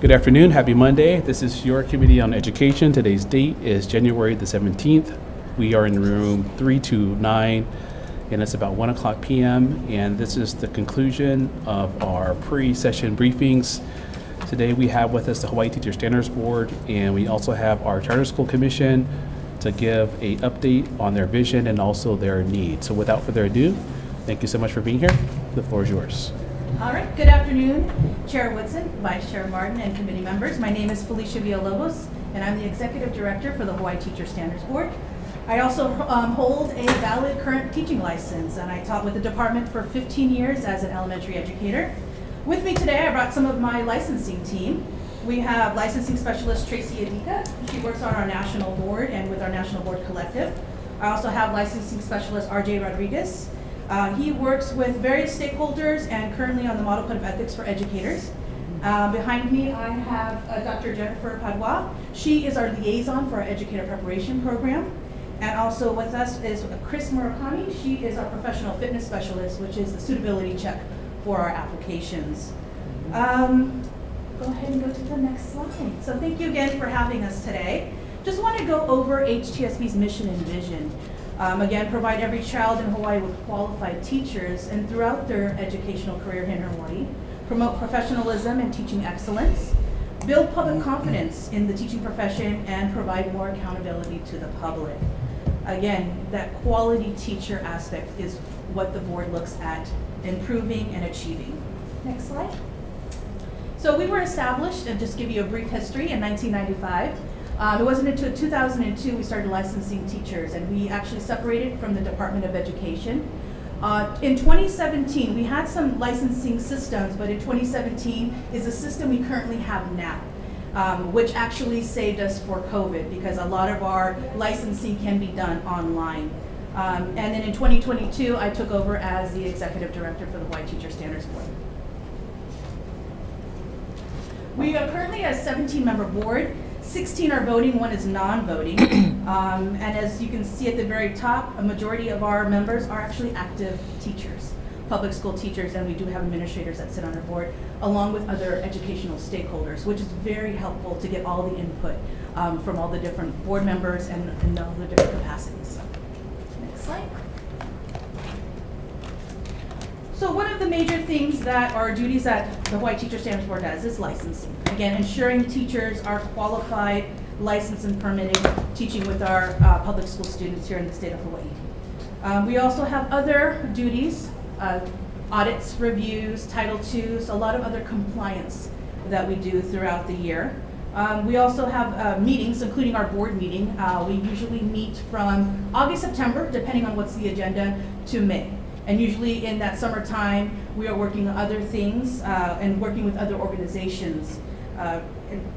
Good afternoon, happy Monday. This is your Committee on Education. Today's date is January the 17th. We are in room 329 and it's about 1 o'clock p.m. and this is the conclusion of our pre-session briefings. Today we have with us the Hawaii Teacher Standards Board and we also have our Charter School Commission to give a update on their vision and also their needs. So without further ado, thank you so much for being here. The floor is yours. All right, good afternoon, Chair Woodson, Vice Chair Martin, and committee members. My name is Felicia Villalobos, and I'm the Executive Director for the Hawaii Teacher Standards Board. I also hold a valid current teaching license, and I taught with the department for 15 years as an elementary educator. With me today, I brought some of my licensing team. We have licensing specialist Tracy Adika. She works on our national board and with our national board collective. I also have licensing specialist RJ Rodriguez. He works with various stakeholders and currently on the Model Code of Ethics for Educators. Behind me, I have Dr. Jennifer Padua. She is our liaison for our educator preparation program. And also with us is Chris Murakami. She is our professional fitness specialist, which is the suitability check for our applications. Go ahead and go to the next slide. So thank you again for having us today. Just want to go over HTSB's mission and vision. Again, provide every child in Hawaii with qualified teachers and throughout their educational career here in Hawaii, promote professionalism and teaching excellence, build public confidence in the teaching profession, and provide more accountability to the public. Again, that quality teacher aspect is what the board looks at improving and achieving. Next slide. So we were established, and just give you a brief history, in 1995. It wasn't until 2002 we started licensing teachers, and we actually separated from the Department of Education. In 2017, we had some licensing systems, but in 2017 is the system we currently have now, which actually saved us for COVID because a lot of our licensing can be done online. And then in 2022, I took over as the Executive Director for the Hawaii Teacher Standards Board. We are currently a 17-member board. 16 are voting, 1 is non-voting. And as you can see at the very top, a majority of our members are actually active teachers, public school teachers, and we do have administrators that sit on our board, along with other educational stakeholders, which is very helpful to get all the input from all the different board members and all the different capacities. Next slide. So one of the major things that are duties that the Hawaii Teacher Standards Board does is licensing. Again, ensuring teachers are qualified, licensed, and permitted teaching with our public school students here in the state of Hawaii. We also have other duties, audits, reviews, Title IIs, a lot of other compliance that we do throughout the year. We also have meetings, including our board meeting. We usually meet from August, September, depending on what's the agenda, to May. And usually in that summertime, we are working on other things and working with other organizations.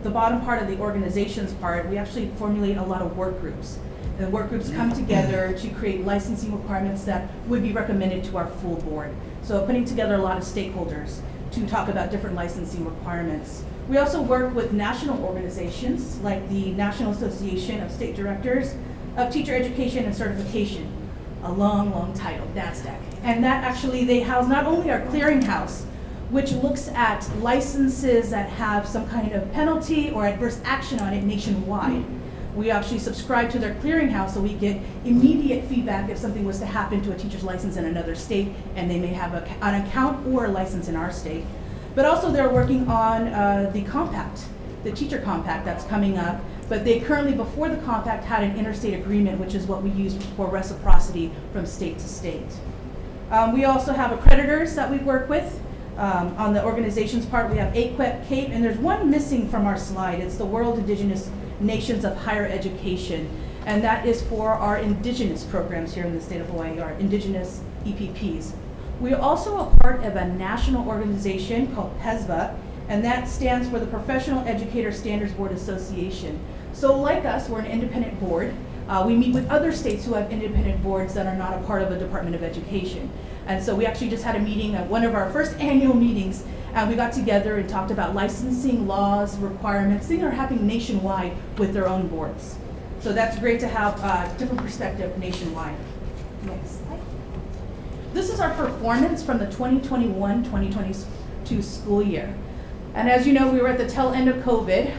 The bottom part of the organizations part, we actually formulate a lot of work groups. The work groups come together to create licensing requirements that would be recommended to our full board. So putting together a lot of stakeholders to talk about different licensing requirements. We also work with national organizations like the National Association of State Directors of Teacher Education and Certification, a long title, NASDAQ. And that actually, they house not only our clearinghouse, which looks at licenses that have some kind of penalty or adverse action on it nationwide. We actually subscribe to their clearinghouse so we get immediate feedback if something was to happen to a teacher's license in another state and they may have an account or a license in our state. But also they're working on the compact, the teacher compact that's coming up. But they currently, before the compact, had an interstate agreement, which is what we use for reciprocity from state to state. We also have accreditors that we work with. On the organization's part, we have AQEP, CAPE, and there's one missing from our slide. It's the World Indigenous Nations of Higher Education, and that is for our indigenous programs here in the state of Hawaii, our indigenous EPPs. We are also a part of a national organization called PESBA, and that stands for the Professional Educator Standards Board Association. So like us, we're an independent board. We meet with other states who have independent boards that are not a part of a Department of Education. And so we actually just had a meeting at one of our first annual meetings, and we got together and talked about licensing, laws, requirements, things that are happening nationwide with their own boards. So that's great to have a different perspective nationwide. Next slide. This is our performance from the 2021-2022 school year. And as you know, we were at the tail end of COVID.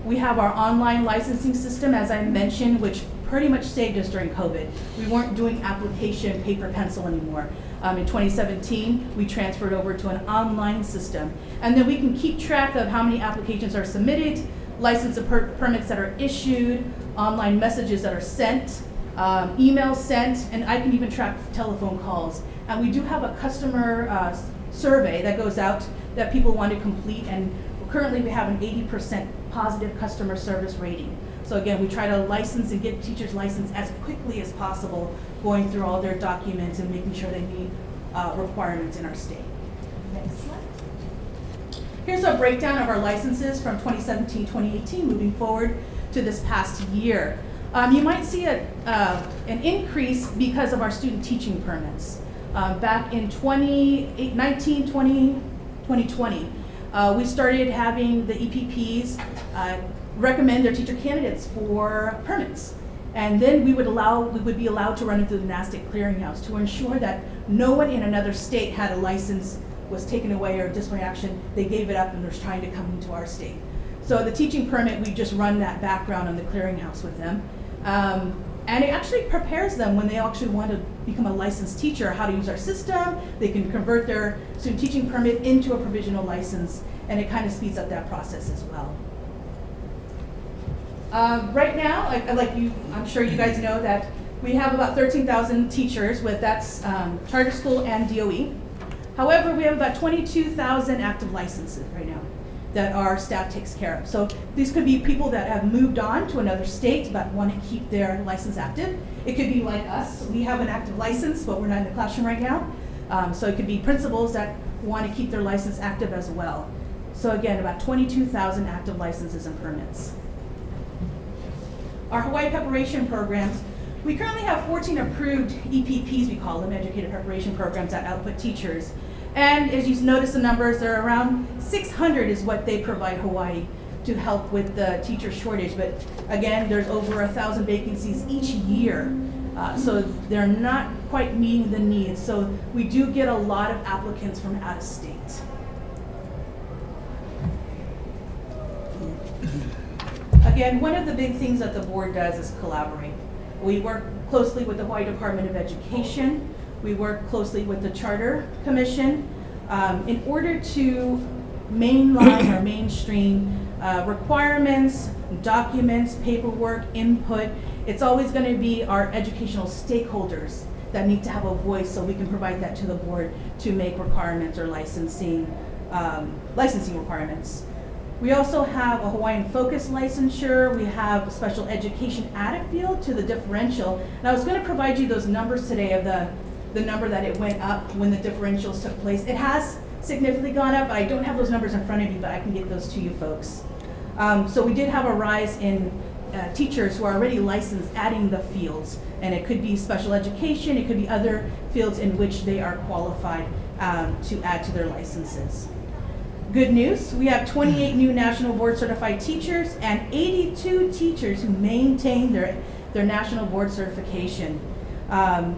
We have our online licensing system, as I mentioned, which pretty much saved us during COVID. We weren't doing application paper pencil anymore. In 2017, we transferred over to an online system. And then we can keep track of how many applications are submitted, license and permits that are issued, online messages that are sent, emails sent, and I can even track telephone calls. And we do have a customer survey that goes out that people want to complete, and currently we have an 80% positive customer service rating. So again, we try to license and get teachers licensed as quickly as possible, going through all their documents and making sure they meet requirements in our state. Next slide. Here's a breakdown of our licenses from 2017-2018 moving forward to this past year. You might see an increase because of our student teaching permits. Back in 2019, 2020, we started having the EPPs recommend their teacher candidates for permits. And then we would be allowed to run it through the NASDAQ clearinghouse to ensure that no one in another state had a license, was taken away, or disciplinary action. They gave it up and was trying to come into our state. So the teaching permit, we just run that background on the clearinghouse with them. And it actually prepares them when they actually want to become a licensed teacher, how to use our system. They can convert their student teaching permit into a provisional license, and it kind of speeds up that process as well. Right now, I'm sure you guys know that we have about 13,000 teachers that's charter school and DOE. However, we have about 22,000 active licenses right now that our staff takes care of. So these could be people that have moved on to another state but want to keep their license active. It could be like us. We have an active license, but we're not in the classroom right now. So it could be principals that want to keep their license active as well. So again, about 22,000 active licenses and permits. Our Hawaii preparation programs, we currently have 14 approved EPPs, we call them, educator preparation programs, that output teachers. And as you notice the numbers, they're around 600 is what they provide Hawaii to help with the teacher shortage. But again, there's over 1,000 vacancies each year. So they're not quite meeting the needs. So we do get a lot of applicants from out of state. Again, one of the big things that the board does is collaborate. We work closely with the Hawaii Department of Education. We work closely with the Charter Commission in order to mainline or mainstream requirements, documents, paperwork, input. It's always going to be our educational stakeholders that need to have a voice, so we can provide that to the board to make requirements or licensing requirements. We also have a Hawaiian focus licensure. We have a special education added field to the differential. And I was going to provide you those numbers today of the number that it went up when the differentials took place. It has significantly gone up. I don't have those numbers in front of me, but I can get those to you folks. So we did have a rise in teachers who are already licensed adding the fields. And it could be special education, it could be other fields in which they are qualified to add to their licenses. Good news, we have 28 new National Board Certified teachers and 82 teachers who maintain their National Board certification.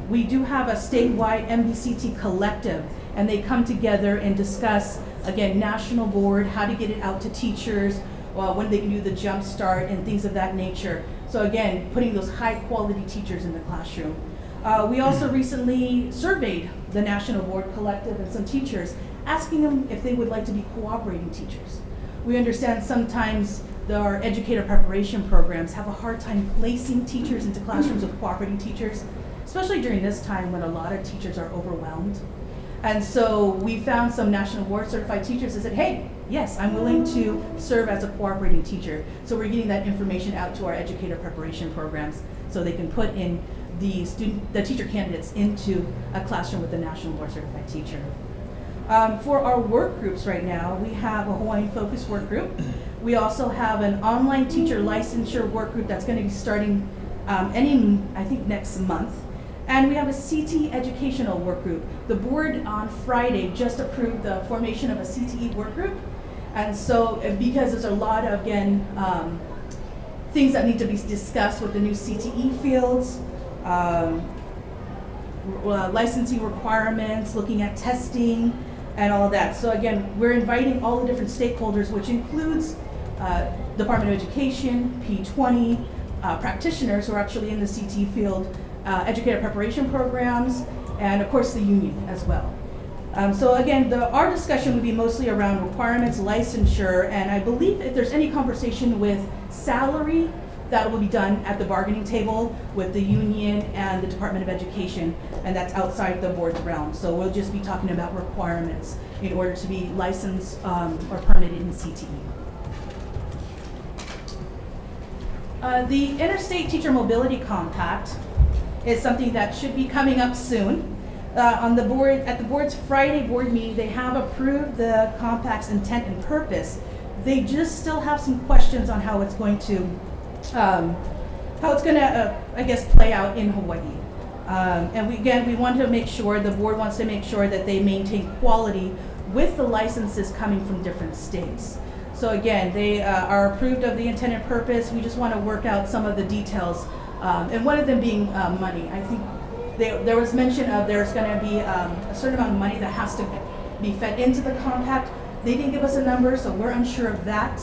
We do have a statewide MBCT collective, and they come together and discuss, again, National Board, how to get it out to teachers, when they can do the jump start and things of that nature. So again, putting those high quality teachers in the classroom. We also recently surveyed the National Board collective and some teachers, asking them if they would like to be cooperating teachers. We understand sometimes our educator preparation programs have a hard time placing teachers into classrooms with cooperating teachers, especially during this time when a lot of teachers are overwhelmed. And so we found some National Board Certified teachers that said, hey, yes, I'm willing to serve as a cooperating teacher. So we're getting that information out to our educator preparation programs so they can put in the teacher candidates into a classroom with a National Board Certified teacher. For our work groups right now, we have a Hawaiian Focus work group. We also have an online teacher licensure work group that's going to be starting I think next month. And we have a CTE educational work group. The board on Friday just approved the formation of a CTE work group. And so because there's a lot of, again, things that need to be discussed with the new CTE fields, licensing requirements, looking at testing, and all of that. So again, we're inviting all the different stakeholders, which includes Department of Education, P20, practitioners who are actually in the CT field, educator preparation programs, and of course the union as well. So again, our discussion would be mostly around requirements, licensure, and I believe if there's any conversation with salary, that will be done at the bargaining table with the union and the Department of Education, and that's outside the board's realm. So we'll just be talking about requirements in order to be licensed or permitted in CTE. The Interstate Teacher Mobility Compact is something that should be coming up soon. On the board, at the board's Friday board meeting, they have approved the compact's intent and purpose. They just still have some questions on how it's going to, I guess, play out in Hawaii. And we want to make sure, the board wants to make sure that they maintain quality with the licenses coming from different states. So again, they are approved of the intent and purpose. We just want to work out some of the details, and one of them being money. I think there was mention of there's going to be a certain amount of money that has to be fed into the compact. They didn't give us a number, so we're unsure of that.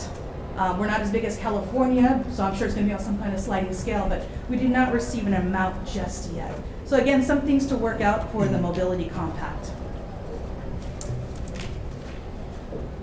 We're not as big as California, so I'm sure it's going to be on some kind of sliding scale, but we did not receive an amount just yet. So again, some things to work out for the mobility compact.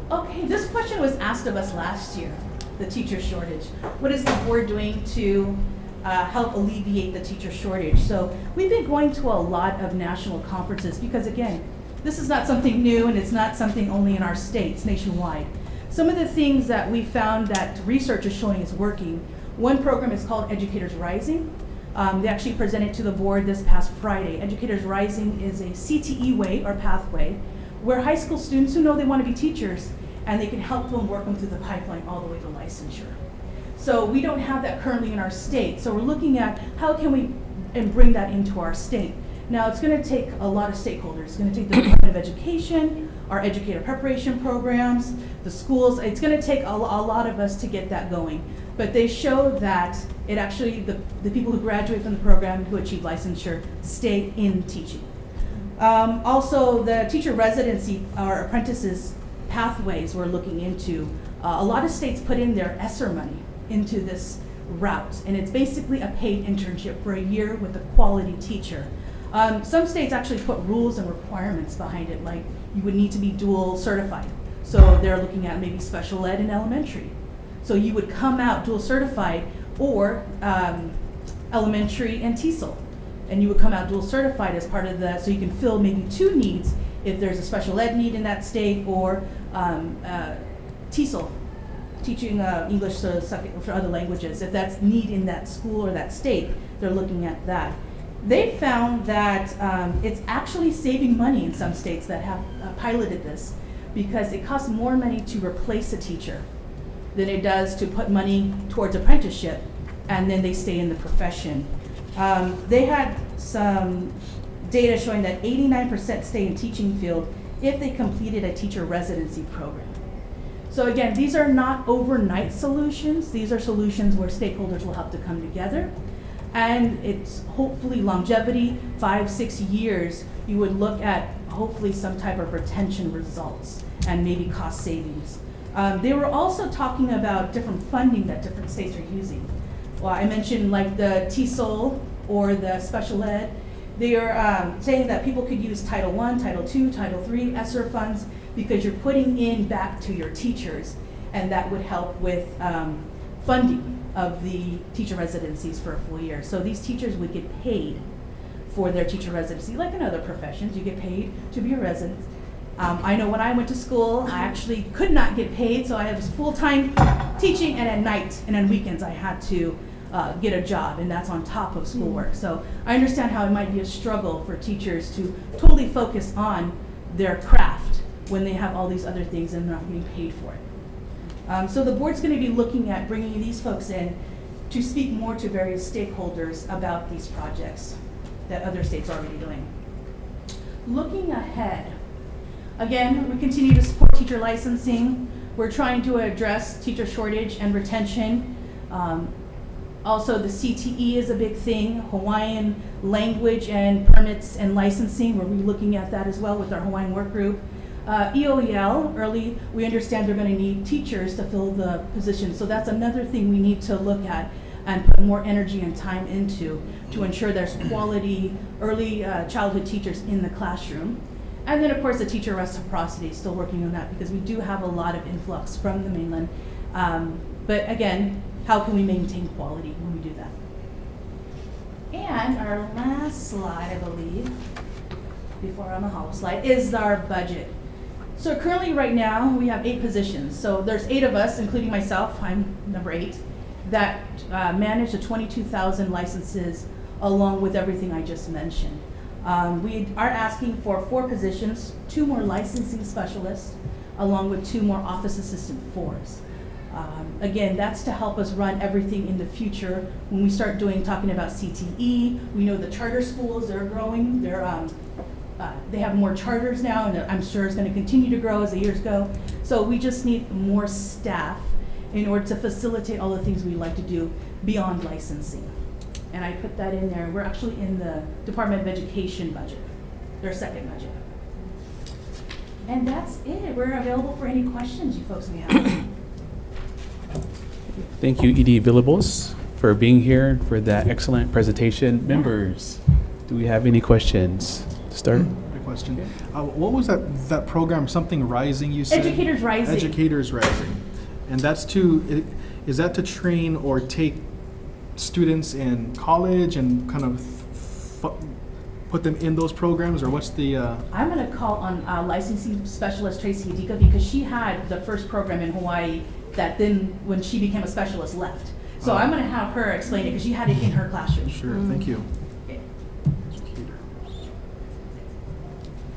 Okay, this question was asked of us last year, the teacher shortage. What is the board doing to help alleviate the teacher shortage? So we've been going to a lot of national conferences because again, this is not something new and it's not something only in our states, nationwide. Some of the things that we found that research is showing is working. One program is called Educators Rising. They actually presented to the board this past Friday. Educators Rising is a CTE way or pathway where high school students who know they want to be teachers and they can help them work them through the pipeline all the way to licensure. So we don't have that currently in our state. So we're looking at how can we bring that into our state. Now it's going to take a lot of stakeholders. It's going to take the Department of Education, our educator preparation programs, the schools. It's going to take a lot of us to get that going. But they show that it actually, the people who graduate from the program who achieve licensure stay in teaching. Also the teacher residency or apprentices pathways we're looking into. A lot of states put in their ESSER money into this route, and it's basically a paid internship for a year with a quality teacher. Some states actually put rules and requirements behind it, like you would need to be dual certified. So they're looking at maybe special ed in elementary. So you would come out dual certified or elementary and TESOL. And you would come out dual certified as part of the, so you can fill maybe two needs if there's a special ed need in that state, or TESOL, teaching English for other languages. If that's need in that school or that state, they're looking at that. They found that it's actually saving money in some states that have piloted this, because it costs more money to replace a teacher than it does to put money towards apprenticeship, and then they stay in the profession. They had some data showing that 89% stay in teaching field if they completed a teacher residency program. So again, these are not overnight solutions. These are solutions where stakeholders will have to come together. And it's hopefully longevity, 5-6 years, you would look at hopefully some type of retention results and maybe cost savings. They were also talking about different funding that different states are using. Well, I mentioned like the TESOL or the special ed. They are saying that people could use Title I, Title II, Title III ESSER funds because you're putting in back to your teachers, and that would help with funding of the teacher residencies for a full year. So these teachers would get paid for their teacher residency, like in other professions, you get paid to be a resident. I know when I went to school, I actually could not get paid, so I was full-time teaching, and at night and on weekends I had to get a job, and that's on top of schoolwork. So I understand how it might be a struggle for teachers to totally focus on their craft when they have all these other things and they're not getting paid for it. So the board's going to be looking at bringing these folks in to speak more to various stakeholders about these projects that other states are already doing. Looking ahead, again, we continue to support teacher licensing. We're trying to address teacher shortage and retention. Also, the CTE is a big thing, Hawaiian language and permits and licensing. We're looking at that as well with our Hawaiian work group. EOEL, early, we understand they're going to need teachers to fill the position. So that's another thing we need to look at and put more energy and time into to ensure there's quality early childhood teachers in the classroom. And then, of course, the teacher reciprocity, still working on that because we do have a lot of influx from the mainland. But again, how can we maintain quality when we do that? And our last slide, I believe, before on the hollow slide, is our budget. So currently right now, we have 8 positions. So there's 8 of us, including myself, I'm number 8, that manage the 22,000 licenses along with everything I just mentioned. We are asking for 4 positions, 2 more licensing specialists, along with 2 more office assistant 4s. Again, that's to help us run everything in the future. When we start talking about CTE, we know the charter schools, they're growing. They have more charters now, and I'm sure it's going to continue to grow as the years go. So we just need more staff in order to facilitate all the things we like to do beyond licensing. And I put that in there. We're actually in the Department of Education budget, their second budget. And that's it. We're available for any questions you folks may have. Thank you, ED Villalobos, for being here for that excellent presentation. Members, do we have any questions to start? Good question. What was that program, something Rising you said? Educators Rising. Educators Rising. And that's is that to train or take students in college and kind of put them in those programs, or what's the? I'm going to call on licensing specialist Tracy Hidika because she had the first program in Hawaii that then, when she became a specialist, left. So I'm going to have her explain it because she had it in her classroom. Sure, thank you.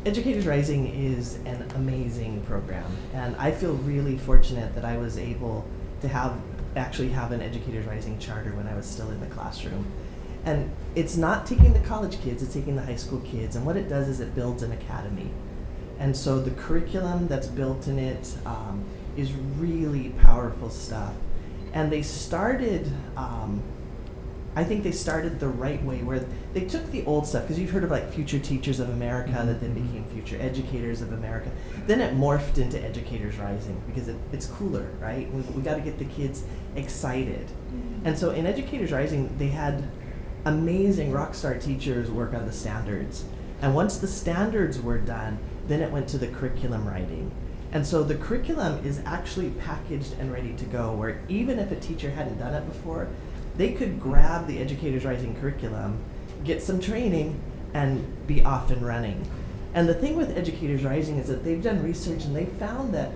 Educators Rising is an amazing program, and I feel really fortunate that I was able to actually have an Educators Rising charter when I was still in the classroom. And it's not taking the college kids, it's taking the high school kids, and what it does is it builds an academy. And so the curriculum that's built in it is really powerful stuff. And they started, I think they started the right way, where they took the old stuff, because you've heard of like Future Teachers of America that then became Future Educators of America. Then it morphed into Educators Rising because it's cooler, right? We got to get the kids excited. And so in Educators Rising, they had amazing rock star teachers work on the standards. And once the standards were done, then it went to the curriculum writing. And so the curriculum is actually packaged and ready to go, where even if a teacher hadn't done it before, they could grab the Educators Rising curriculum, get some training, and be off and running. And the thing with Educators Rising is that they've done research and they found that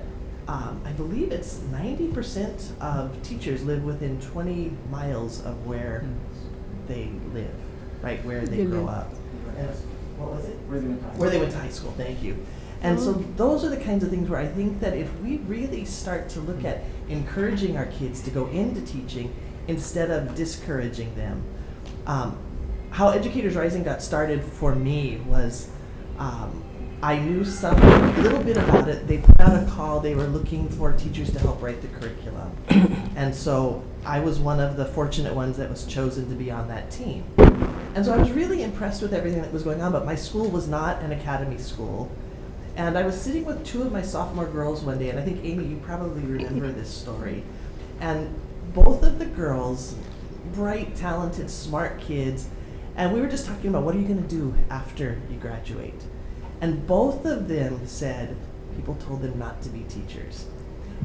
I believe it's 90% of teachers live within 20 miles of where they live, right, where they grow up. And what was it? Where they went to high school, thank you. And so those are the kinds of things where I think that if we really start to look at encouraging our kids to go into teaching instead of discouraging them. How Educators Rising got started for me was I knew a little bit about it. They put out a call. They were looking for teachers to help write the curriculum. And so I was one of the fortunate ones that was chosen to be on that team. And so I was really impressed with everything that was going on, but my school was not an academy school. And I was sitting with 2 of my sophomore girls one day, and I think, Amy, you probably remember this story. And both of the girls, bright, talented, smart kids, and we were just talking about, what are you going to do after you graduate? And both of them said people told them not to be teachers.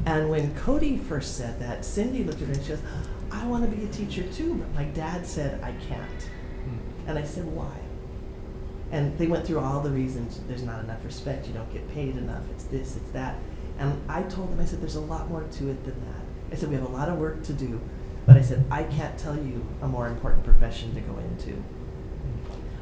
And when Cody first said that, Cindy looked at her and she goes, I want to be a teacher too, but my dad said I can't. And I said, why? And they went through all the reasons. There's not enough respect, you don't get paid enough, it's this, it's that. And I told them, I said, there's a lot more to it than that. I said, we have a lot of work to do, but I said, I can't tell you a more important profession to go into.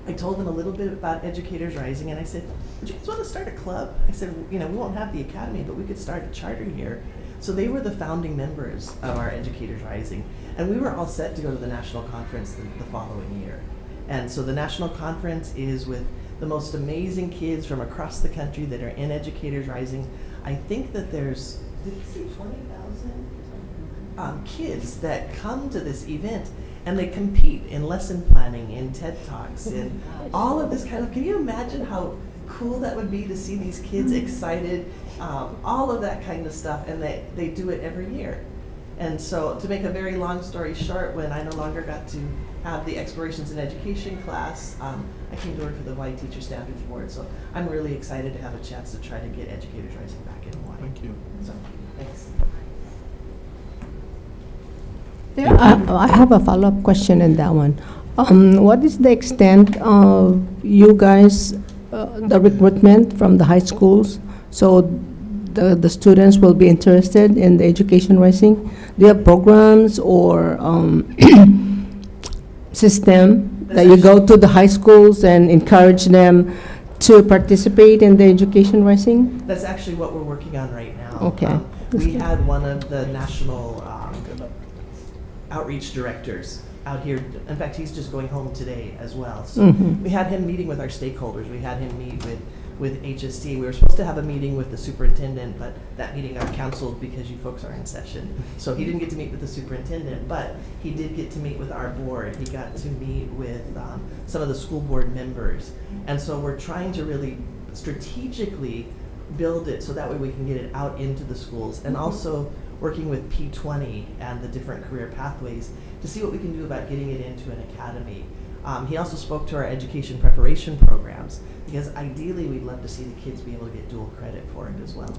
I told them a little bit about Educators Rising, and I said, would you guys want to start a club? I said, we won't have the academy, but we could start a charter here. So they were the founding members of our Educators Rising, and we were all set to go to the national conference the following year. And so the national conference is with the most amazing kids from across the country that are in Educators Rising. I think that there's, did you say 20,000 kids that come to this event, and they compete in lesson planning, in TED Talks, in all of this kind of, can you imagine how cool that would be to see these kids excited, all of that kind of stuff, and they do it every year. And so, to make a very long story short, when I no longer got to have the Explorations in Education class, I came to work for the Hawaii Teacher Standards Board. So I'm really excited to have a chance to try to get Educators Rising back in Hawaii. Thank you. So, thanks. Yeah, I have a follow-up question on that one. What is the extent of you guys, the recruitment from the high schools? So the students will be interested in the Education Rising? Do you have programs or system that you go to the high schools and encourage them to participate in the Education Rising? That's actually what we're working on right now. Okay. We had one of the national outreach directors out here. In fact, he's just going home today as well. So we had him meeting with our stakeholders. We had him meet with HST. We were supposed to have a meeting with the superintendent, but that meeting got canceled because you folks are in session. So he didn't get to meet with the superintendent, but he did get to meet with our board. He got to meet with some of the school board members. And so we're trying to really strategically build it so that way we can get it out into the schools, and also working with P20 and the different career pathways to see what we can do about getting it into an academy. He also spoke to our education preparation programs, because ideally we'd love to see the kids be able to get dual credit for it as well.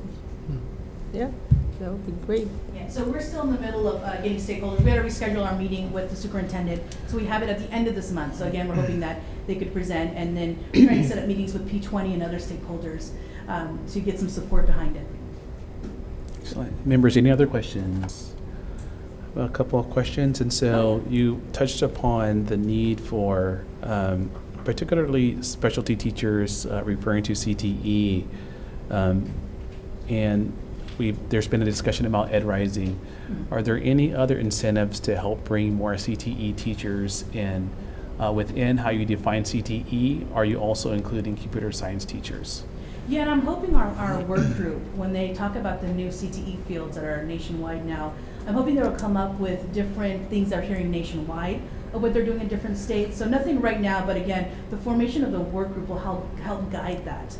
Yeah, that would be great. Yeah, so we're still in the middle of getting stakeholders. We had to reschedule our meeting with the superintendent, so we have it at the end of this month. So again, we're hoping that they could present, and then we're trying to set up meetings with P20 and other stakeholders to get some support behind it. Excellent. Members, any other questions? A couple of questions. And so you touched upon the need for particularly specialty teachers, referring to CTE. And there's been a discussion about Ed Rising. Are there any other incentives to help bring more CTE teachers in? Within how you define CTE, are you also including computer science teachers? Yeah, and I'm hoping our work group, when they talk about the new CTE fields that are nationwide now, I'm hoping they'll come up with different things they're hearing nationwide of what they're doing in different states. So nothing right now, but again, the formation of the work group will help guide that.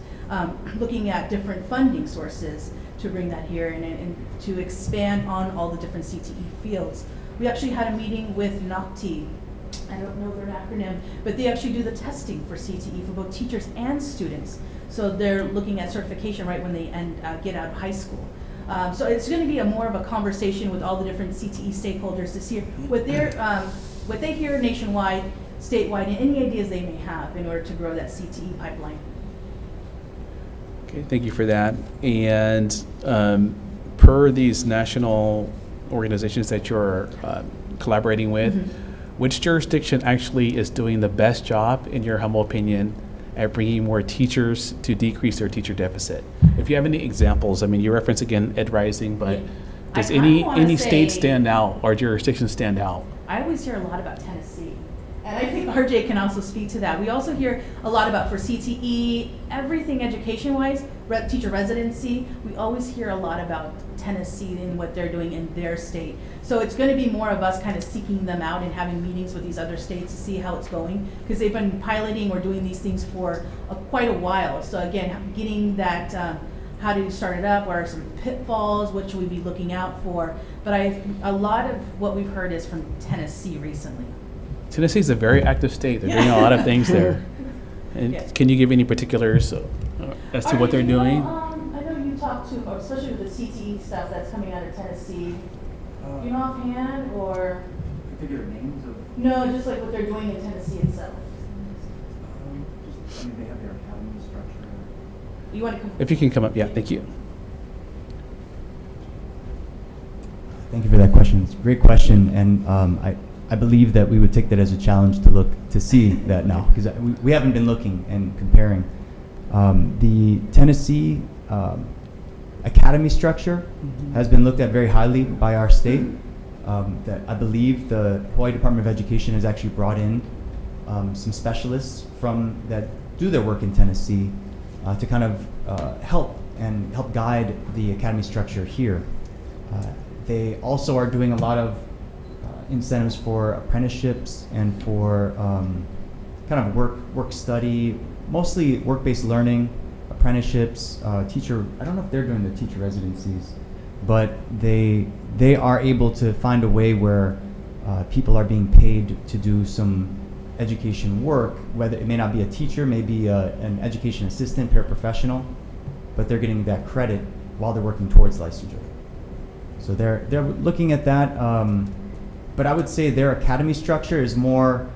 Looking at different funding sources to bring that here and to expand on all the different CTE fields. We actually had a meeting with NOCTI. I don't know their acronym, but they actually do the testing for CTE for both teachers and students. So they're looking at certification right when they get out of high school. So it's going to be more of a conversation with all the different CTE stakeholders to see what they hear nationwide, statewide, and any ideas they may have in order to grow that CTE pipeline. Okay, thank you for that. And per these national organizations that you're collaborating with, which jurisdiction actually is doing the best job, in your humble opinion, at bringing more teachers to decrease their teacher deficit? If you have any examples, I mean, you reference again Ed Rising, but does any state stand out or jurisdiction stand out? I always hear a lot about Tennessee, and I think RJ can also speak to that. We also hear a lot about, for CTE, everything education-wise, teacher residency, we always hear a lot about Tennessee and what they're doing in their state. So it's going to be more of us kind of seeking them out and having meetings with these other states to see how it's going, because they've been piloting or doing these things for quite a while. So again, getting that, how do you start it up, what are some pitfalls, what should we be looking out for? But a lot of what we've heard is from Tennessee recently. Tennessee is a very active state. They're doing a lot of things there. And Yes. can you give any particulars as to what they're doing? I know you talked to, especially with the CTE stuff that's coming out of Tennessee. Do you know offhand, or? Particular names of, No, just like what they're doing in Tennessee itself. I mean, they have their academy structure. You want to come? If you can come up, yeah, thank you. Thank you for that question. It's a great question, and I believe that we would take that as a challenge to look to see that now, because we haven't been looking and comparing. The Tennessee academy structure has been looked at very highly by our state. That I believe the Hawaii Department of Education has actually brought in some specialists from that do their work in Tennessee to kind of help guide the academy structure here. They also are doing a lot of incentives for apprenticeships and for kind of work study mostly work-based learning, apprenticeships, teacher. I don't know if they're doing the teacher residencies, but they are able to find a way where people are being paid to do some education work, whether it may not be a teacher, maybe an education assistant, paraprofessional, but they're getting that credit while they're working towards licensure. So they're looking at that, but I would say their academy structure is more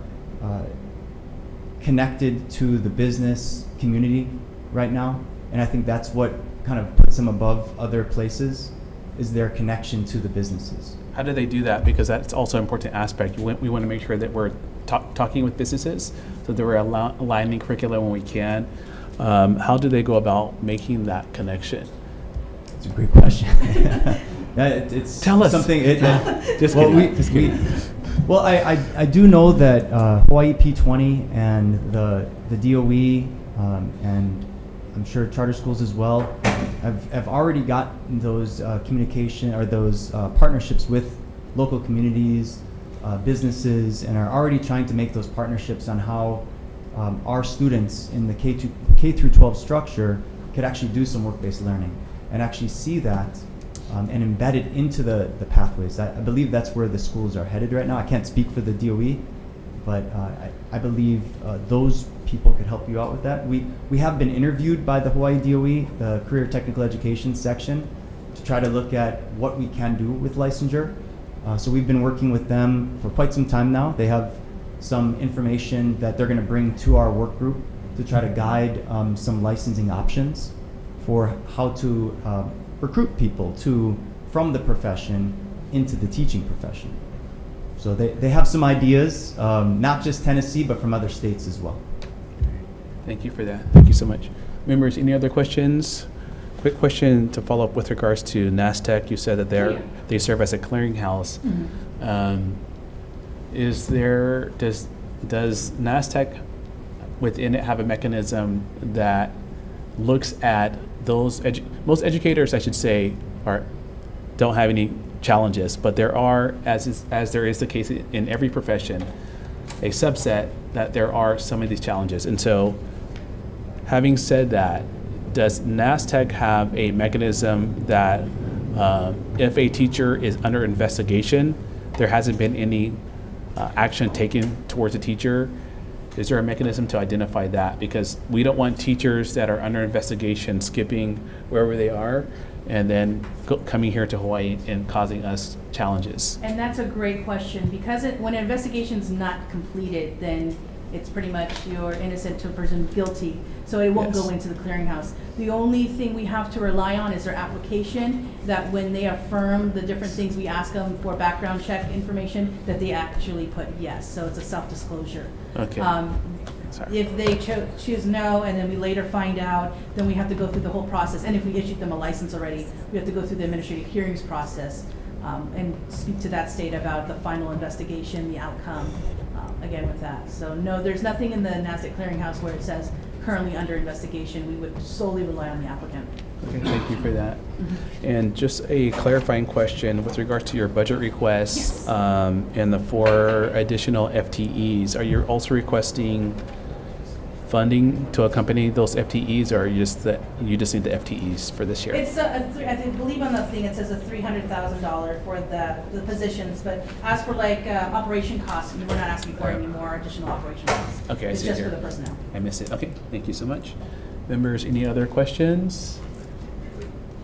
connected to the business community right now, and I think that's what kind of puts them above other places, is their connection to the businesses. How do they do that? Because that's also an important aspect. We want to make sure that we're talking with businesses, so that we're aligning curriculum when we can. How do they go about making that connection? It's a great question. It's Tell us. Something. Just Well, kidding. Just kidding. Well, I do know that Hawaii P20 and the DOE and I'm sure charter schools as well have already got those communication or those partnerships with local communities, businesses, and are already trying to make those partnerships on how our students in the K through 12 structure could actually do some work-based learning and actually see that and embed it into the pathways. I believe that's where the schools are headed right now. I can't speak for the DOE, but I believe those people could help you out with that. We have been interviewed by the Hawaii DOE, the Career Technical Education section, to try to look at what we can do with licensure. So we've been working with them for quite some time now. They have some information that they're going to bring to our work group to try to guide some licensing options for how to recruit people from the profession into the teaching profession. So they have some ideas, not just Tennessee, but from other states as well. Thank you for that. Thank you so much. Members, any other questions? Quick question to follow up with regards to NASTEC. You said that they serve as a clearinghouse. Mm-hmm. Does NASTEC within it have a mechanism that looks at those most educators, I should say, don't have any challenges, but there are, as there is the case in every profession, a subset that there are some of these challenges. And so, having said that, does NASTEC have a mechanism that if a teacher is under investigation, there hasn't been any action taken towards a teacher? Is there a mechanism to identify that? Because we don't want teachers that are under investigation skipping wherever they are and then coming here to Hawaii and causing us challenges. And that's a great question, because when an investigation's not completed, then it's pretty much you're innocent to presumed guilty, so it won't Yes. go into the clearinghouse. The only thing we have to rely on is their application, that when they affirm the different things we ask them for background check information, that they actually put yes, so it's a self-disclosure. Okay. Sorry. If they choose no, and then we later find out, then we have to go through the whole process. And if we issued them a license already, we have to go through the administrative hearings process and speak to that state about the final investigation, the outcome, again with that. So no, there's nothing in the NASDAQ clearinghouse where it says currently under investigation. We would solely rely on the applicant. Okay, thank you for that. And just a clarifying question with regards to your budget requests Yes. and the 4 additional FTEs. Are you also requesting funding to accompany those FTEs, or you just need the FTEs for this year? It's I believe on the thing it says a $300,000 for the positions, but as for like operation costs, we're not asking for any more additional operation costs. Okay, I It's see just here. for the personnel. I missed it. Okay, thank you so much. Members, any other questions?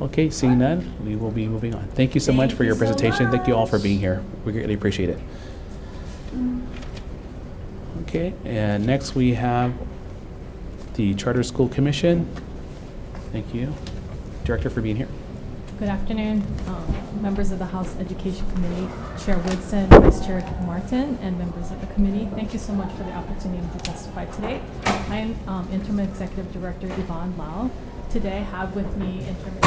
Okay, seeing none, we will be moving on. Thank you so much Thank for your you so presentation. Thank you all for much. being here. We greatly appreciate it. Okay, and next we have the Charter School Commission. Thank you, Director, for being here. Good afternoon, members of the House Education Committee, Chair Woodson, Vice Chair Martin, and members of the committee. Thank you so much for the opportunity to testify today. I am Interim Executive Director Yvonne Lau. Today I have with me Interim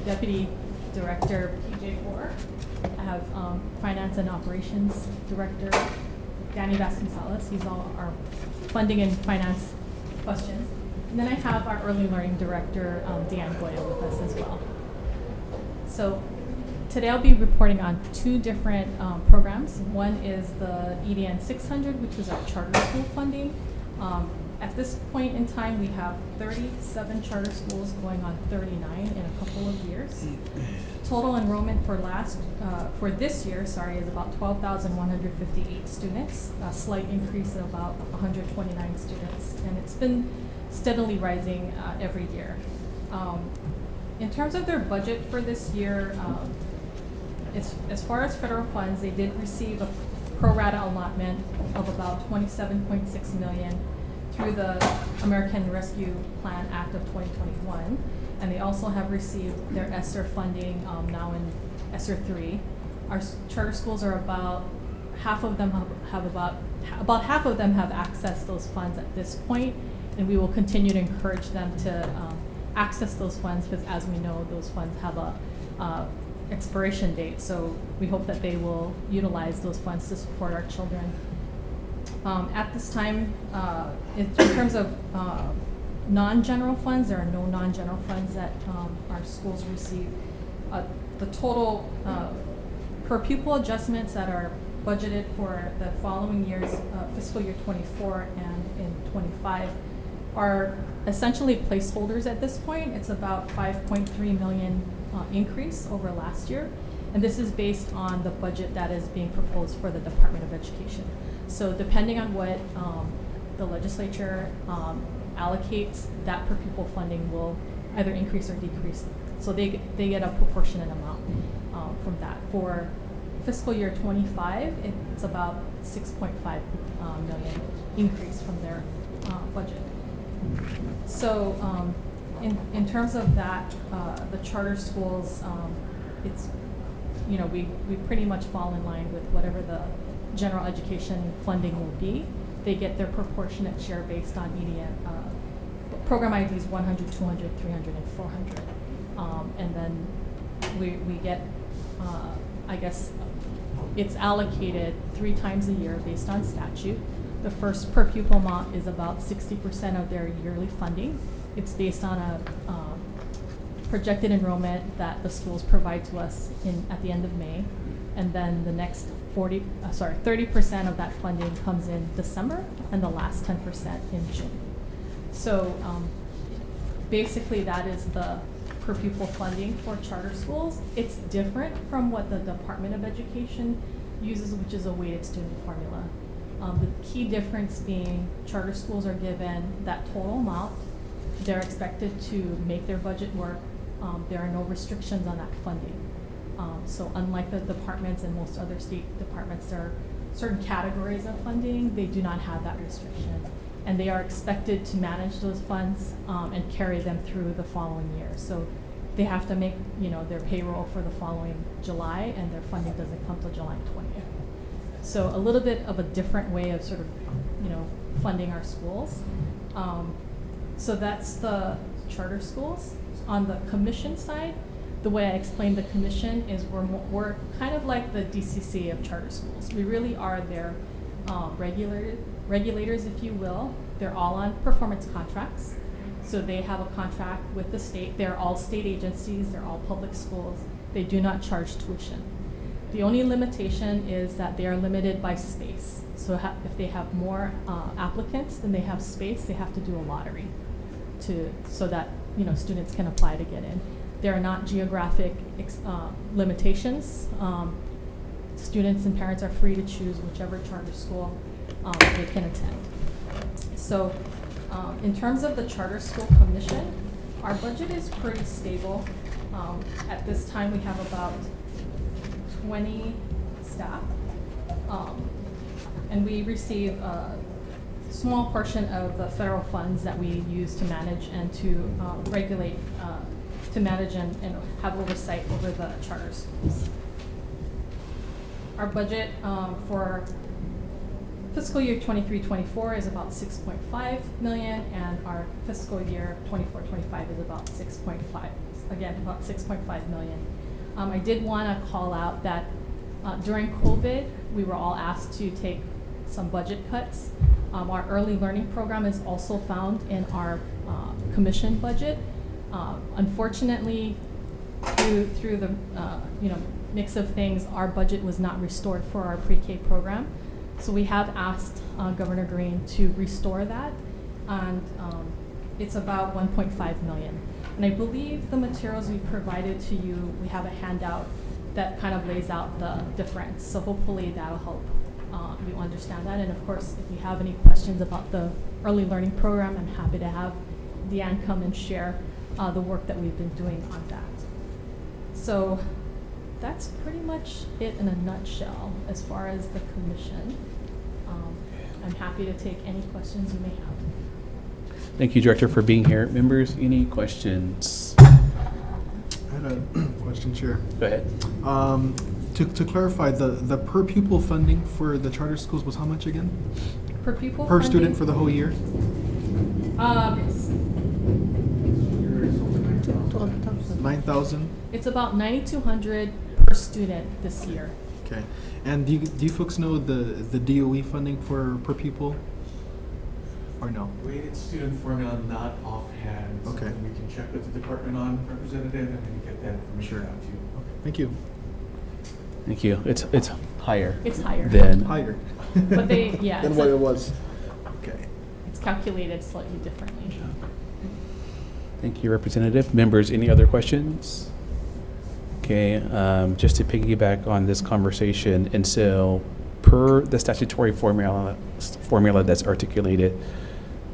Deputy Director PJ Four. I have Finance and Operations Director Danny Vasconcelos. He's all our funding and finance questions. And then I have our Early Learning Director, Deanne Goya, with us as well. So today I'll be reporting on 2 different programs. One is the EDN 600, which is our charter school funding. At this point in time, we have 37 charter schools going on 39 in a couple of years. Total enrollment for this year, is about 12,158 students, a slight increase of about 129 students, and it's been steadily rising every year. In terms of their budget for this year, as far as federal funds, they did receive a pro rata allotment of about $27.6 million through the American Rescue Plan Act of 2021. And they also have received their ESSER funding now in ESSER 3. Our charter schools are about half of them have accessed those funds at this point, and we will continue to encourage them to access those funds, because as we know, those funds have a expiration date. So we hope that they will utilize those funds to support our children. At this time, in terms of non-general funds, there are no non-general funds that our schools receive. The total per pupil adjustments that are budgeted for the following years, fiscal year 24 and in 25, are essentially placeholders at this point. It's about 5.3 million increase over last year, and this is based on the budget that is being proposed for the Department of Education. So depending on what the legislature allocates, that per pupil funding will either increase or decrease. So they get a proportionate amount from that. For fiscal year 25, it's about 6.5 million increase from their budget. So in terms of that, the charter schools, it's, we pretty much fall in line with whatever the general education funding will be. They get their proportionate share based on EDN program IDs 100, 200, 300, and 400. And then we get, I guess, it's allocated 3 times a year based on statute. The first per pupil amount is about 60% of their yearly funding. It's based on a projected enrollment that the schools provide to us at the end of May. And then the next 30% of that funding comes in December, and the last 10% in June. So basically that is the per pupil funding for charter schools. It's different from what the Department of Education uses, which is a weighted student formula. The key difference being charter schools are given that total amount. They're expected to make their budget work. There are no restrictions on that funding. So unlike the departments and most other state departments, there are certain categories of funding. They do not have that restriction. And they are expected to manage those funds and carry them through the following year. So they have to make their payroll for the following July, and their funding doesn't come till July 20th. So a little bit of a different way of sort of funding our schools. So that's the charter schools. On the commission side, the way I explain the commission is we're kind of like the DCC of charter schools. We really are their regulators, if you will. They're all on performance contracts. So they have a contract with the state. They're all state agencies. They're all public schools. They do not charge tuition. The only limitation is that they are limited by space. So if they have more applicants than they have space, they have to do a lottery so that students can apply to get in. There are not geographic limitations. Students and parents are free to choose whichever charter school they can attend. So in terms of the Charter School Commission, our budget is pretty stable. At this time, we have about 20 staff, and we receive a small portion of the federal funds that we use to manage and to regulate, to manage and have oversight over the charter schools. Our budget for fiscal year 23-24 is about 6.5 million, and our fiscal year 24-25 is about 6.5. Again, about 6.5 million. I did want to call out that during COVID, we were all asked to take some budget cuts. Our early learning program is also found in our commission budget. Unfortunately, through the mix of things, our budget was not restored for our pre-K program. So we have asked Governor Green to restore that. and it's about 1.5 million. And I believe the materials we provided to you, we have a handout that kind of lays out the difference. So hopefully that'll help you understand that. And of course, if you have any questions about the early learning program, I'm happy to have Deanne come and share the work that we've been doing on that. So that's pretty much it in a nutshell as far as the commission. I'm happy to take any questions you may have. Thank you, Director, for being here. Members, any questions? I had a question, Chair. Go ahead. To clarify, the per pupil funding for the charter schools was how much again? Per pupil Per funding? student for the whole year? It's 9,000? It's about 9,200 per student this year. Okay. And do you folks know the DOE funding for per pupil? Or no? Weighted student formula, not offhand. Okay. Something we can check with the department on, Representative, and then get that information Sure. out to you. Thank you. Thank you. It's higher It's higher. than. Higher. But they, yeah, Than it's what a- it was. Okay. It's calculated slightly differently. Thank you, Representative. Members, any other questions? Okay, just to piggyback on this conversation, and so per the statutory formula that's articulated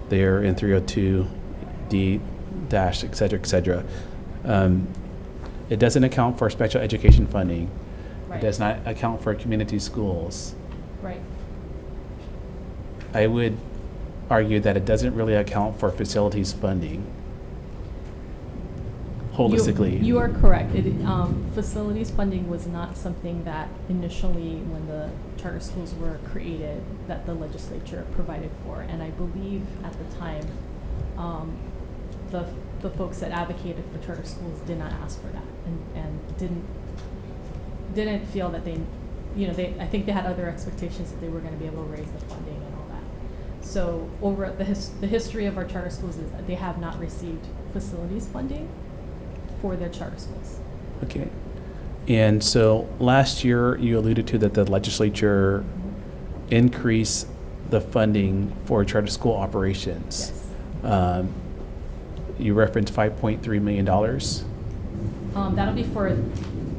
there in 302 D dash et cetera, it doesn't account for special education funding. Right. It does not account for community schools. Right. I would argue that it doesn't really account for facilities funding holistically. You are correct. Facilities funding was not something that initially, when the charter schools were created, that the legislature provided for. And I believe at the time, the folks that advocated for charter schools did not ask for that and didn't feel that they, I think they had other expectations that they were going to be able to raise the funding and all that. So over the history of our charter schools is that they have not received facilities funding for their charter schools. Okay. And so last year, you alluded to that the legislature increased the funding for charter school operations. Yes. You referenced $5.3 million. That'll be for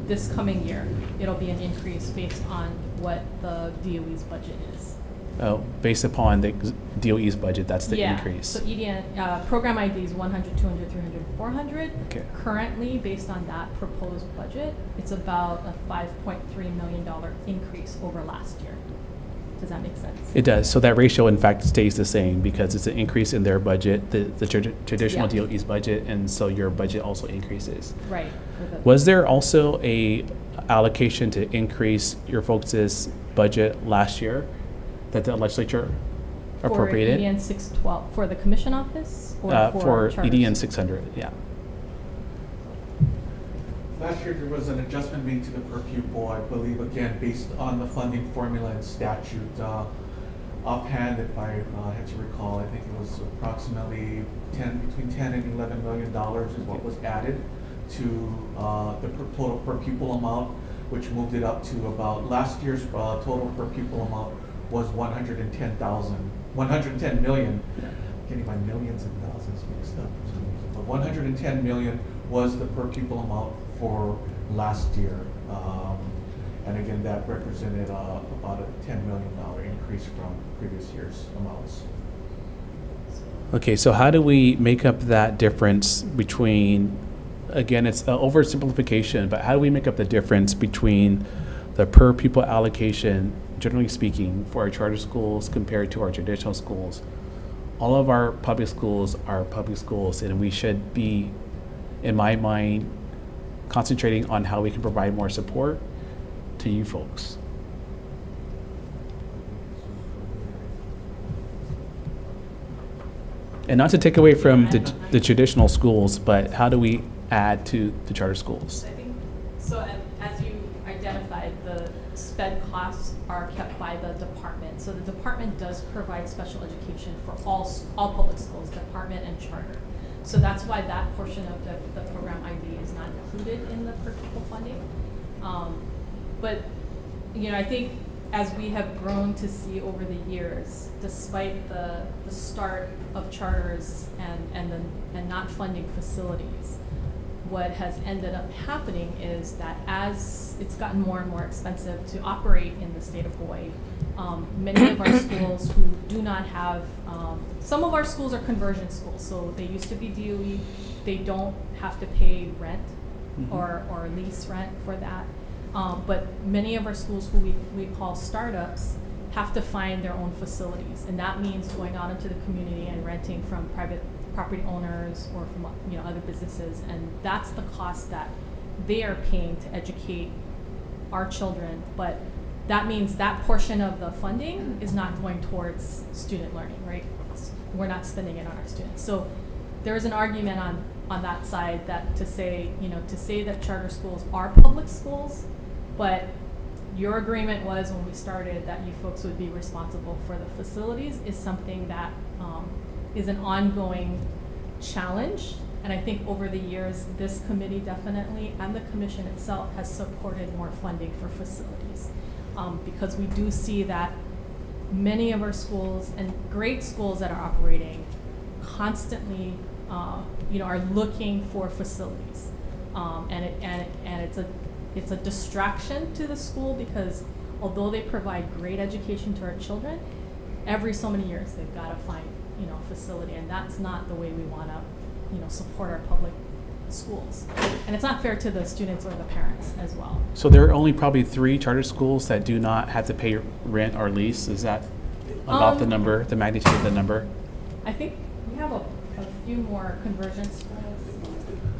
this coming year. It'll be an increase based on what the DOE's budget is. Oh, based upon the DOE's budget, that's the increase. So EDN, program ID is 100, 200, 300, 400. Okay. Currently, based on that proposed budget, it's about a $5.3 million increase over last year. Does that make sense? It does. So that ratio, in fact, stays the same because it's an increase in their budget, the traditional Yeah. DOE's budget, and so your budget also increases. Right. Was there also a allocation to increase your folks' budget last year that the legislature appropriated? For EDN 612, for the commission office or for charters? EDN 600, yeah. Last year, there was an adjustment made to the per pupil, I believe, again, based on the funding formula and statute. Offhand, if I had to recall, I think it was approximately between 10 and $11 million is what was added to the total per pupil amount, which moved it up to about, last year's total per pupil amount was 110 million. Getting my millions and thousands mixed up. But 110 million was the per pupil amount for last year. And again, that represented about a $10 million increase from previous year's amounts. Okay, so how do we make up that difference between, again, it's an oversimplification, but how do we make up the difference between the per pupil allocation, generally speaking, for our charter schools compared to our traditional schools? All of our public schools are public schools, and we should be, in my mind, concentrating on how we can provide more support to you folks. And not to take away from the traditional schools, but how do we add to the charter schools? I think, so as you identified, the SPED costs are kept by the department. So the department does provide special education for all public schools, department and charter. So that's why that portion of the program ID is not included in the per pupil funding. But, I think as we have grown to see over the years, despite the start of charters and not funding facilities, what has ended up happening is that as it's gotten more and more expensive to operate in the state of Hawaii, many of our schools who do not have, some of our schools are conversion schools, so they used to be DOE, they don't have to pay rent or lease rent for that. But many of our schools who we call startups have to find their own facilities, and that means going out into the community and renting from private property owners or from other businesses, and that's the cost that they are paying to educate our children. But that means that portion of the funding is not going towards student learning, right? We're not spending it on our students. So there is an argument on that side that to say that charter schools are public schools, but your agreement was when we started that you folks would be responsible for the facilities is something that is an ongoing challenge. And I think over the years, this committee definitely, and the commission itself, has supported more funding for facilities. Because we do see that many of our schools, and great schools that are operating, constantly are looking for facilities. And it's a distraction to the school, because although they provide great education to our children, every so many years they've got to find a facility, and that's not the way we want to support our public schools. And it's not fair to the students or the parents as well. So there are only probably 3 charter schools that do not have to pay rent or lease. Is that about the number, the magnitude of the number? I think we have a few more conversion schools.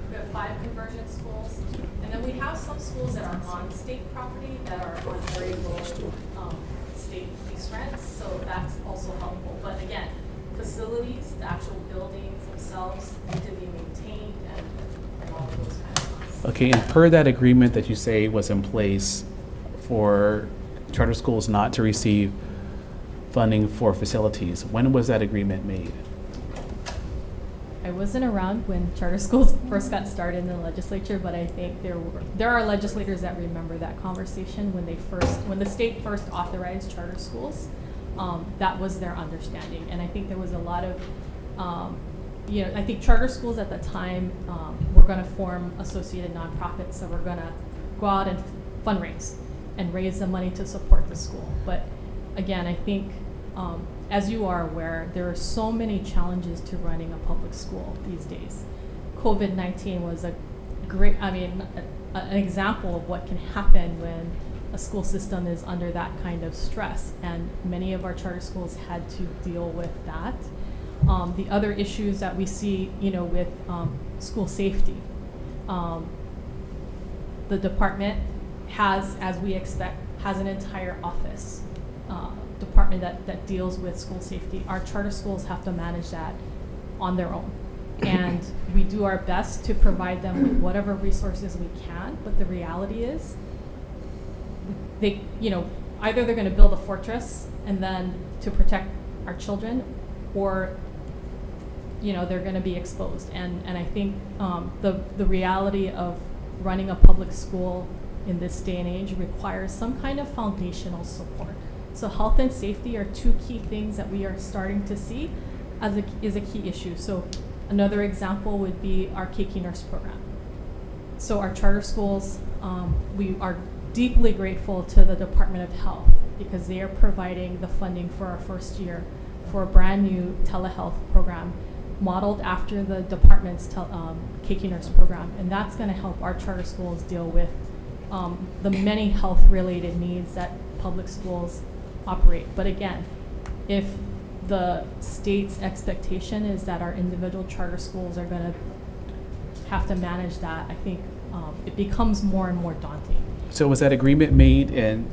We have 5 conversion schools. And then we have some schools that are on state property that are on very low state lease rents. So that's also helpful. But again, facilities, the actual buildings themselves need to be maintained and all of those kinds of things. Okay, and per that agreement that you say was in place for charter schools not to receive funding for facilities, when was that agreement made? I wasn't around when charter schools first got started in the legislature, but I think there are legislators that remember that conversation when the state first authorized charter schools. That was their understanding, and I think there was a lot of, I think charter schools at the time were going to form associated nonprofits, so we're going to go out and fundraise and raise the money to support the school. But again, I think, as you are aware, there are so many challenges to running a public school these days. COVID-19 was an example of what can happen when a school system is under that kind of stress, and many of our charter schools had to deal with that. The other issues that we see, with school safety, the department has, as we expect, has an entire office department that deals with school safety. Our charter schools have to manage that on their own, and we do our best to provide them with whatever resources we can, but the reality is they, either they're going to build a fortress and then to protect our children, or they're going to be exposed. And I think the reality of running a public school in this day and age requires some kind of foundational support. So health and safety are 2 key things that we are starting to see is a key issue. So another example would be our Keiki Nurse program. So our charter schools, we are deeply grateful to the Department of Health, because they are providing the funding for our first year for a brand new telehealth program modeled after the department's Keiki Nurse program. And that's going to help our charter schools deal with the many health-related needs that public schools operate. But again, if the state's expectation is that our individual charter schools are going to have to manage that, I think it becomes more and more daunting. So was that agreement made in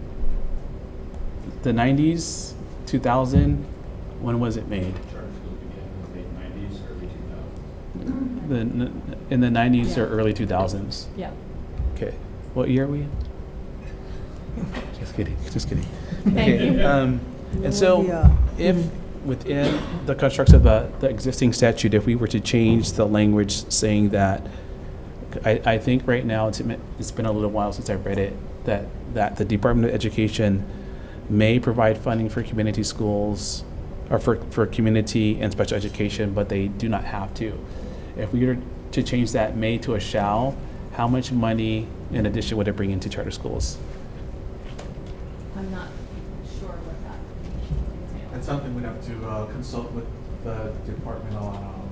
the 90s, 2000? When was it made? Charter schools began in the late 90s, early 2000s. In the 90s Yeah. or early 2000s? Yeah. Okay. What year are we in? Just kidding. Thank you. And so if within the constructs of the existing statute, if we were to change the language saying that, I think right now it's been a little while since I read it, that the Department of Education may provide funding for community schools or for community and special education, but they do not have to. If we were to change that may to a shall, how much money in addition would it bring into charter schools? I'm not sure what that That's entails. something we'd have to consult with the department on,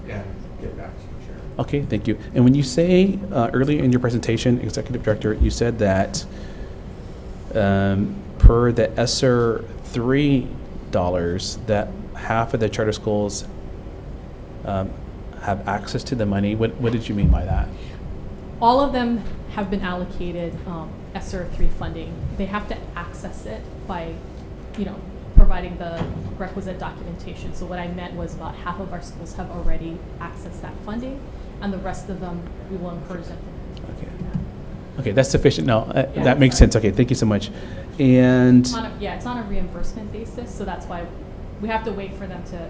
and get back to you, Chair. Okay, thank you. And when you say earlier in your presentation, Executive Director, you said that per the ESSER $3, that half of the charter schools have access to the money. What did you mean by that? All of them have been allocated ESSER 3 funding. They have to access it by, providing the requisite documentation. So what I meant was about half of our schools have already accessed that funding, and the rest of them, we will encourage them to continue doing that. Okay, that's sufficient. No, Yeah, that makes sorry. sense. Okay, thank you so much. And It's on a reimbursement basis, so that's why we have to wait for them to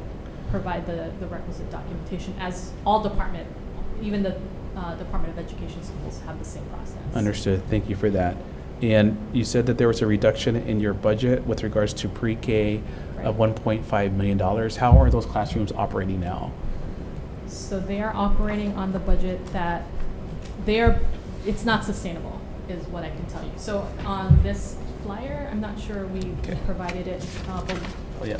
provide the requisite documentation, as all department, even the Department of Education schools have the same process. understood. Thank you for that. And you said that there was a reduction in your budget with regards to pre-K of $1.5 million. How are those classrooms operating now? So they are operating on the budget that it's not sustainable, is what I can tell you. So on this flyer, I'm not sure we Okay. provided it, but Oh, yeah,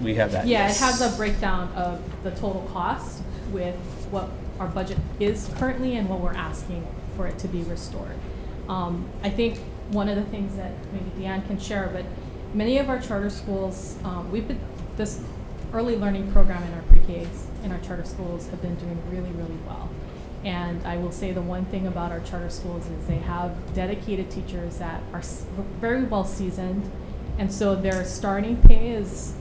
we have that. yeah, yes. it has a breakdown of the total cost with what our budget is currently and what we're asking for it to be restored. I think one of the things that maybe Deanne can share, but many of our charter schools, this early learning program in our pre-Ks, in our charter schools have been doing really, really well. And I will say the one thing about our charter schools is they have dedicated teachers that are very well seasoned. And so their starting pay is,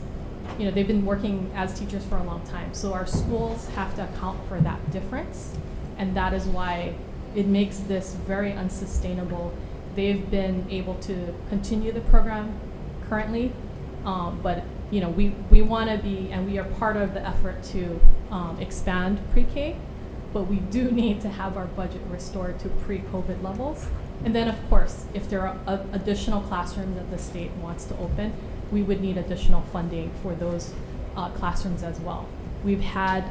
they've been working as teachers for a long time. So our schools have to account for that difference. And that is why it makes this very unsustainable. They've been able to continue the program currently, but we want to be, and we are part of the effort to expand pre-K, but we do need to have our budget restored to pre-COVID levels. And then, of course, if there are additional classrooms that the state wants to open, we would need additional funding for those classrooms as well. We've had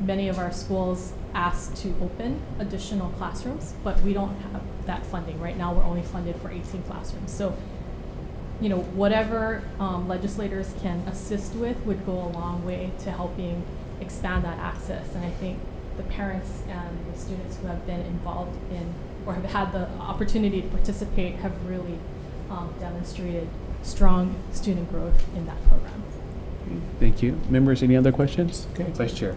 many of our schools asked to open additional classrooms, but we don't have that funding. Right now, we're only funded for 18 classrooms. So, whatever legislators can assist with would go a long way to helping expand that access. And I think the parents and the students who have been involved in or have had the opportunity to participate have really demonstrated strong student growth in that program. Thank you. Members, any other questions? Okay, Vice Chair.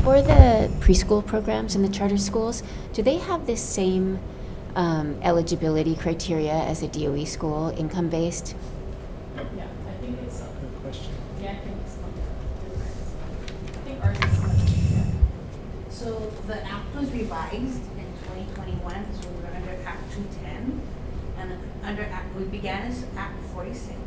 For the preschool programs in the charter schools, do they have the same eligibility criteria as a DOE school, income-based? Yeah, I think it's, Good question. yeah, I think it's I think ours is, yeah. So the act was revised in 2021, so we were under Act 210, and under Act, we began as Act 46,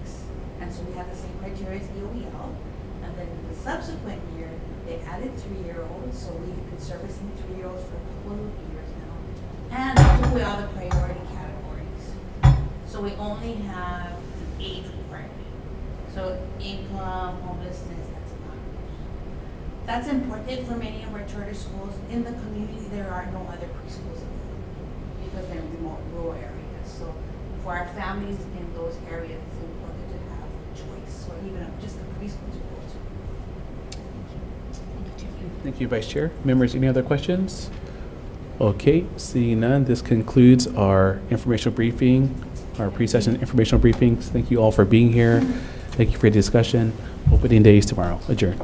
and so we had the same criteria as EOEL, and then in the subsequent year, they added 3-year-olds, so we've been servicing 3-year-olds for a couple of years now, and took away all the priority categories. So we only have the age requirement. So income, homelessness, that's important for many of our charter schools. In the community, there are no other preschools available because they're in remote rural areas. So for our families in those areas, it's important to have a choice, or even just a preschool to go to. Thank you, Vice Chair. Members, any other questions? Okay, seeing none, this concludes our informational briefing, our pre-session informational briefings. Thank you all for being here. Thank you for your discussion. Opening days tomorrow. Adjourned.